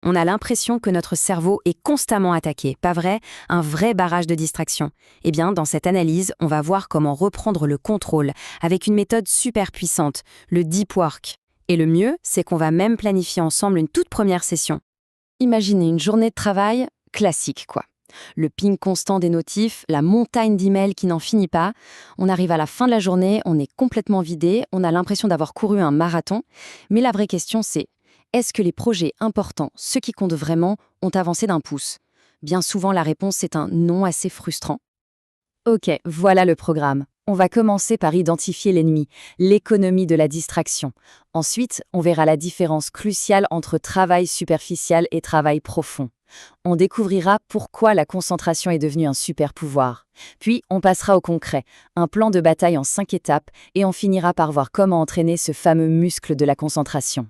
On a l'impression que notre cerveau est constamment attaqué, pas vrai? Un vrai barrage de distractions. Eh bien, dans cette analyse, on va voir comment reprendre le contrôle avec une méthode super puissante, le deep work. Et le mieux, c'est qu'on va même planifier ensemble une toute première session. Imaginez une journée de travail classique, quoi. Le ping constant des notifs, la montagne d'emails qui n'en finit pas. On arrive à la fin de la journée, on est complètement vidé, on a l'impression d'avoir couru un marathon. Mais la vraie question, c'est est-ce que les projets importants, ceux qui comptent vraiment, ont avancé d'un pouce? Bien souvent, la réponse est un non assez frustrant. Ok, voilà le programme. On va commencer par identifier l'ennemi, l'économie de la distraction. Ensuite, on verra la différence cruciale entre travail superficiel et travail profond. On découvrira pourquoi la concentration est devenue un super pouvoir. Puis, on passera au concret, un plan de bataille en 5 étapes, et on finira par voir comment entraîner ce fameux muscle de la concentration.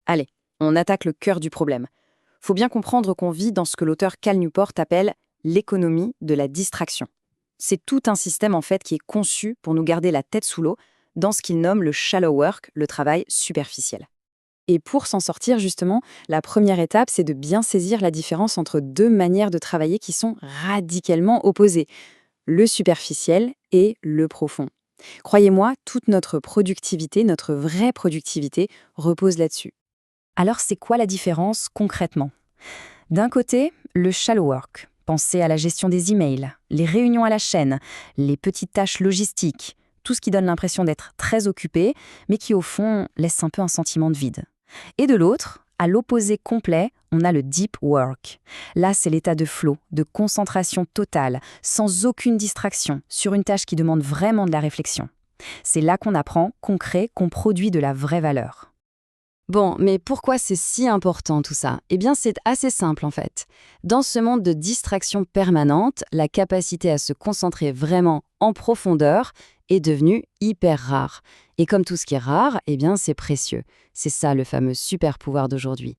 Allez, on attaque le cœur du problème. Faut bien comprendre qu'on vit dans ce que l'auteur Cal Newport appelle l'économie de la distraction. C'est tout un système en fait qui est conçu pour nous garder la tête sous l'eau dans ce qu'il nomme le shallow work, le travail superficiel. Et pour s'en sortir justement, la première étape, c'est de bien saisir la différence entre deux manières de travailler qui sont radicalement opposées, le superficiel et le profond. Croyez-moi, toute notre productivité, notre vraie productivité, repose là-dessus. Alors c'est quoi la différence concrètement? D'un côté, le shallow work. Pensez à la gestion des emails, les réunions à la chaîne, les petites tâches logistiques, tout ce qui donne l'impression d'être très occupé, mais qui au fond laisse un peu un sentiment de vide. Et de l'autre, à l'opposé complet, on a le deep work. Là, c'est l'état de flow, de concentration totale, sans aucune distraction, sur une tâche qui demande vraiment de la réflexion. C'est là qu'on apprend, qu'on crée, qu'on produit de la vraie valeur. Bon, mais pourquoi c'est si important tout ça? Eh bien, c'est assez simple en fait. Dans ce monde de distraction permanente, la capacité à se concentrer vraiment en profondeur est devenue hyper rare. Et comme tout ce qui est rare, eh bien, c'est précieux. C'est ça le fameux super pouvoir d'aujourd'hui.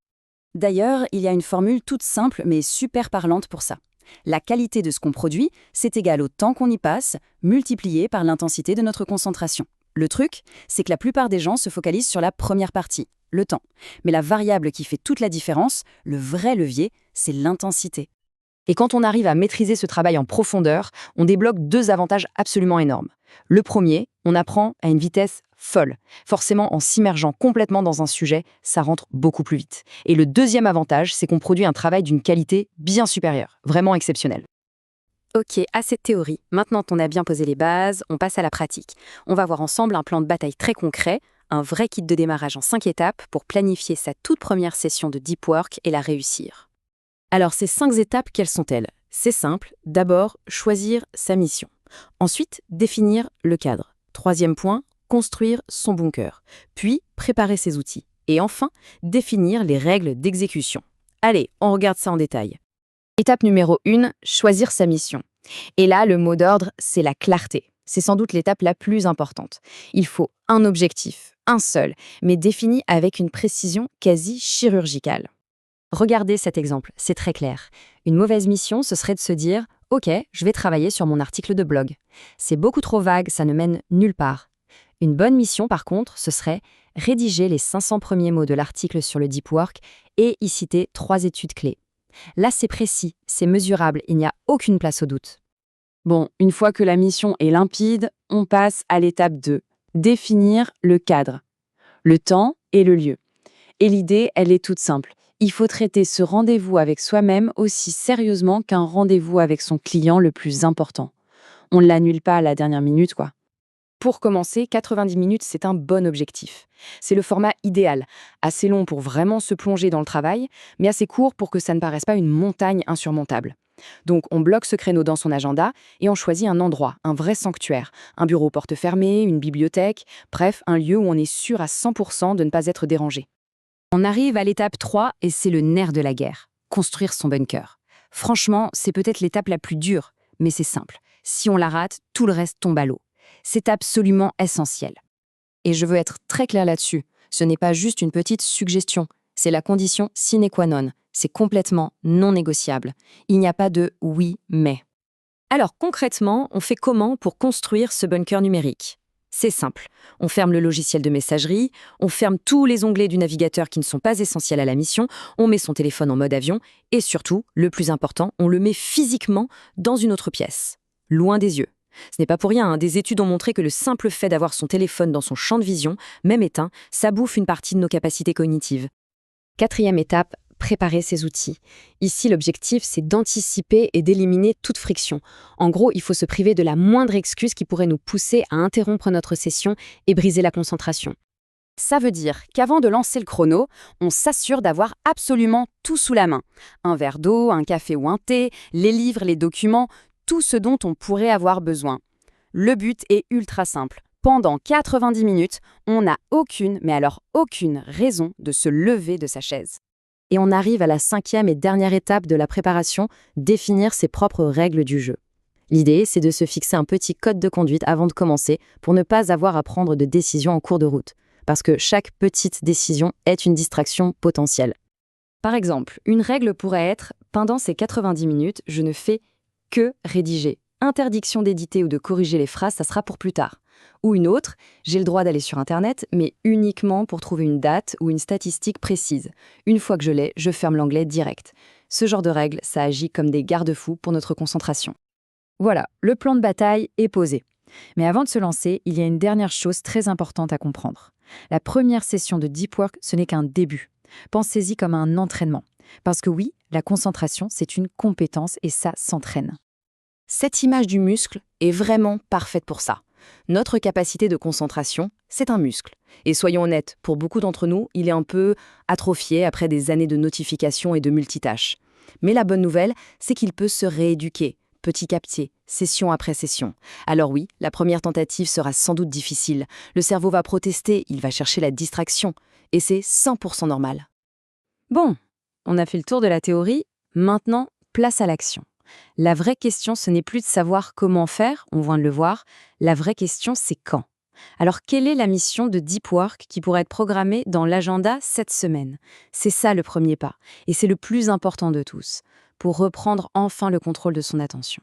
D'ailleurs, il y a une formule toute simple mais super parlante pour ça. La qualité de ce qu'on produit, c'est égal au temps qu'on y passe, multiplié par l'intensité de notre concentration. Le truc, c'est que la plupart des gens se focalisent sur la première partie, le temps. Mais la variable qui fait toute la différence, le vrai levier, c'est l'intensité. Et quand on arrive à maîtriser ce travail en profondeur, on débloque deux avantages absolument énormes. Le premier, on apprend à une vitesse folle. Forcément, en s'immergeant complètement dans un sujet, ça rentre beaucoup plus vite. Et le deuxième avantage, c'est qu'on produit un travail d'une qualité bien supérieure, vraiment exceptionnelle. Ok, assez de théorie. Maintenant qu'on a bien posé les bases, on passe à la pratique. On va voir ensemble un plan de bataille très concret, un vrai kit de démarrage en 5 étapes pour planifier sa toute première session de deep work et la réussir. Alors, ces 5 étapes, quelles sont-elles? C'est simple. D'abord, choisir sa mission. Ensuite, définir le cadre. Troisième point, construire son bunker. Puis, préparer ses outils. Et enfin, définir les règles d'exécution. Allez, on regarde ça en détail. Étape numéro 1, choisir sa mission. Et là, le mot d'ordre, c'est la clarté. C'est sans doute l'étape la plus importante. Il faut un objectif, un seul, mais défini avec une précision quasi chirurgicale. Regardez cet exemple, c'est très clair. Une mauvaise mission, ce serait de se dire « Ok, je vais travailler sur mon article de blog ». C'est beaucoup trop vague, ça ne mène nulle part. Une bonne mission, par contre, ce serait rédiger les 500 premiers mots de l'article sur le deep work et y citer 3 études clés. Là, c'est précis, c'est mesurable, il n'y a aucune place au doute. Bon, une fois que la mission est limpide, on passe à l'étape 2, définir le cadre, le temps et le lieu. Et l'idée, elle est toute simple. Il faut traiter ce rendez-vous avec soi-même aussi sérieusement qu'un rendez-vous avec son client le plus important. On ne l'annule pas à la dernière minute, quoi. Pour commencer, 90 minutes, c'est un bon objectif. C'est le format idéal, assez long pour vraiment se plonger dans le travail, mais assez court pour que ça ne paraisse pas une montagne insurmontable. Donc on bloque ce créneau dans son agenda et on choisit un endroit, un vrai sanctuaire, un bureau porte fermée, une bibliothèque, bref, un lieu où on est sûr à 100% de ne pas être dérangé. On arrive à l'étape 3 et c'est le nerf de la guerre, construire son bunker. Franchement, c'est peut-être l'étape la plus dure, mais c'est simple. Si on la rate, tout le reste tombe à l'eau. C'est absolument essentiel. Et je veux être très clair là-dessus. Ce n'est pas juste une petite suggestion, c'est la condition sine qua non. C'est complètement non négociable. Il n'y a pas de oui, mais. Alors concrètement, on fait comment pour construire ce bunker numérique? C'est simple. On ferme le logiciel de messagerie, on ferme tous les onglets du navigateur qui ne sont pas essentiels à la mission, on met son téléphone en mode avion et surtout, le plus important, on le met physiquement dans une autre pièce, loin des yeux. Ce n'est pas pour rien, des études ont montré que le simple fait d'avoir son téléphone dans son champ de vision, même éteint, ça bouffe une partie de nos capacités cognitives. Quatrième étape, préparer ses outils. Ici, l'objectif, c'est d'anticiper et d'éliminer toute friction. En gros, il faut se priver de la moindre excuse qui pourrait nous pousser à interrompre notre session et briser la concentration. Ça veut dire qu'avant de lancer le chrono, on s'assure d'avoir absolument tout sous la main. Un verre d'eau, un café ou un thé, les livres, les documents, tout ce dont on pourrait avoir besoin. Le but est ultra simple. Pendant 90 minutes, on n'a aucune, mais alors aucune raison de se lever de sa chaise. Et on arrive à la cinquième et dernière étape de la préparation, définir ses propres règles du jeu. L'idée, c'est de se fixer un petit code de conduite avant de commencer pour ne pas avoir à prendre de décision en cours de route. Parce que chaque petite décision est une distraction potentielle. Par exemple, une règle pourrait être « Pendant ces 90 minutes, je ne fais que rédiger. Interdiction d'éditer ou de corriger les phrases, ça sera pour plus tard. » Ou une autre, j'ai le droit d'aller sur Internet, mais uniquement pour trouver une date ou une statistique précise. Une fois que je l'ai, je ferme l'onglet direct. Ce genre de règles, ça agit comme des garde-fous pour notre concentration. Voilà, le plan de bataille est posé. Mais avant de se lancer, il y a une dernière chose très importante à comprendre. La première session de Deep Work, ce n'est qu'un début. Pensez-y comme un entraînement. Parce que oui, la concentration, c'est une compétence et ça s'entraîne. Cette image du muscle est vraiment parfaite pour ça. Notre capacité de concentration, c'est un muscle. Et soyons honnêtes, pour beaucoup d'entre nous, il est un peu atrophié après des années de notifications et de multitâches. Mais la bonne nouvelle, c'est qu'il peut se rééduquer, petit à petit, session après session. Alors oui, la première tentative sera sans doute difficile. Le cerveau va protester, il va chercher la distraction. Et c'est 100% normal. Bon, on a fait le tour de la théorie. Maintenant, place à l'action. La vraie question, ce n'est plus de savoir comment faire, on vient de le voir. La vraie question, c'est quand. Alors, quelle est la mission de Deep Work qui pourrait être programmée dans l'agenda cette semaine? C'est ça le premier pas, et c'est le plus important de tous, pour reprendre enfin le contrôle de son attention.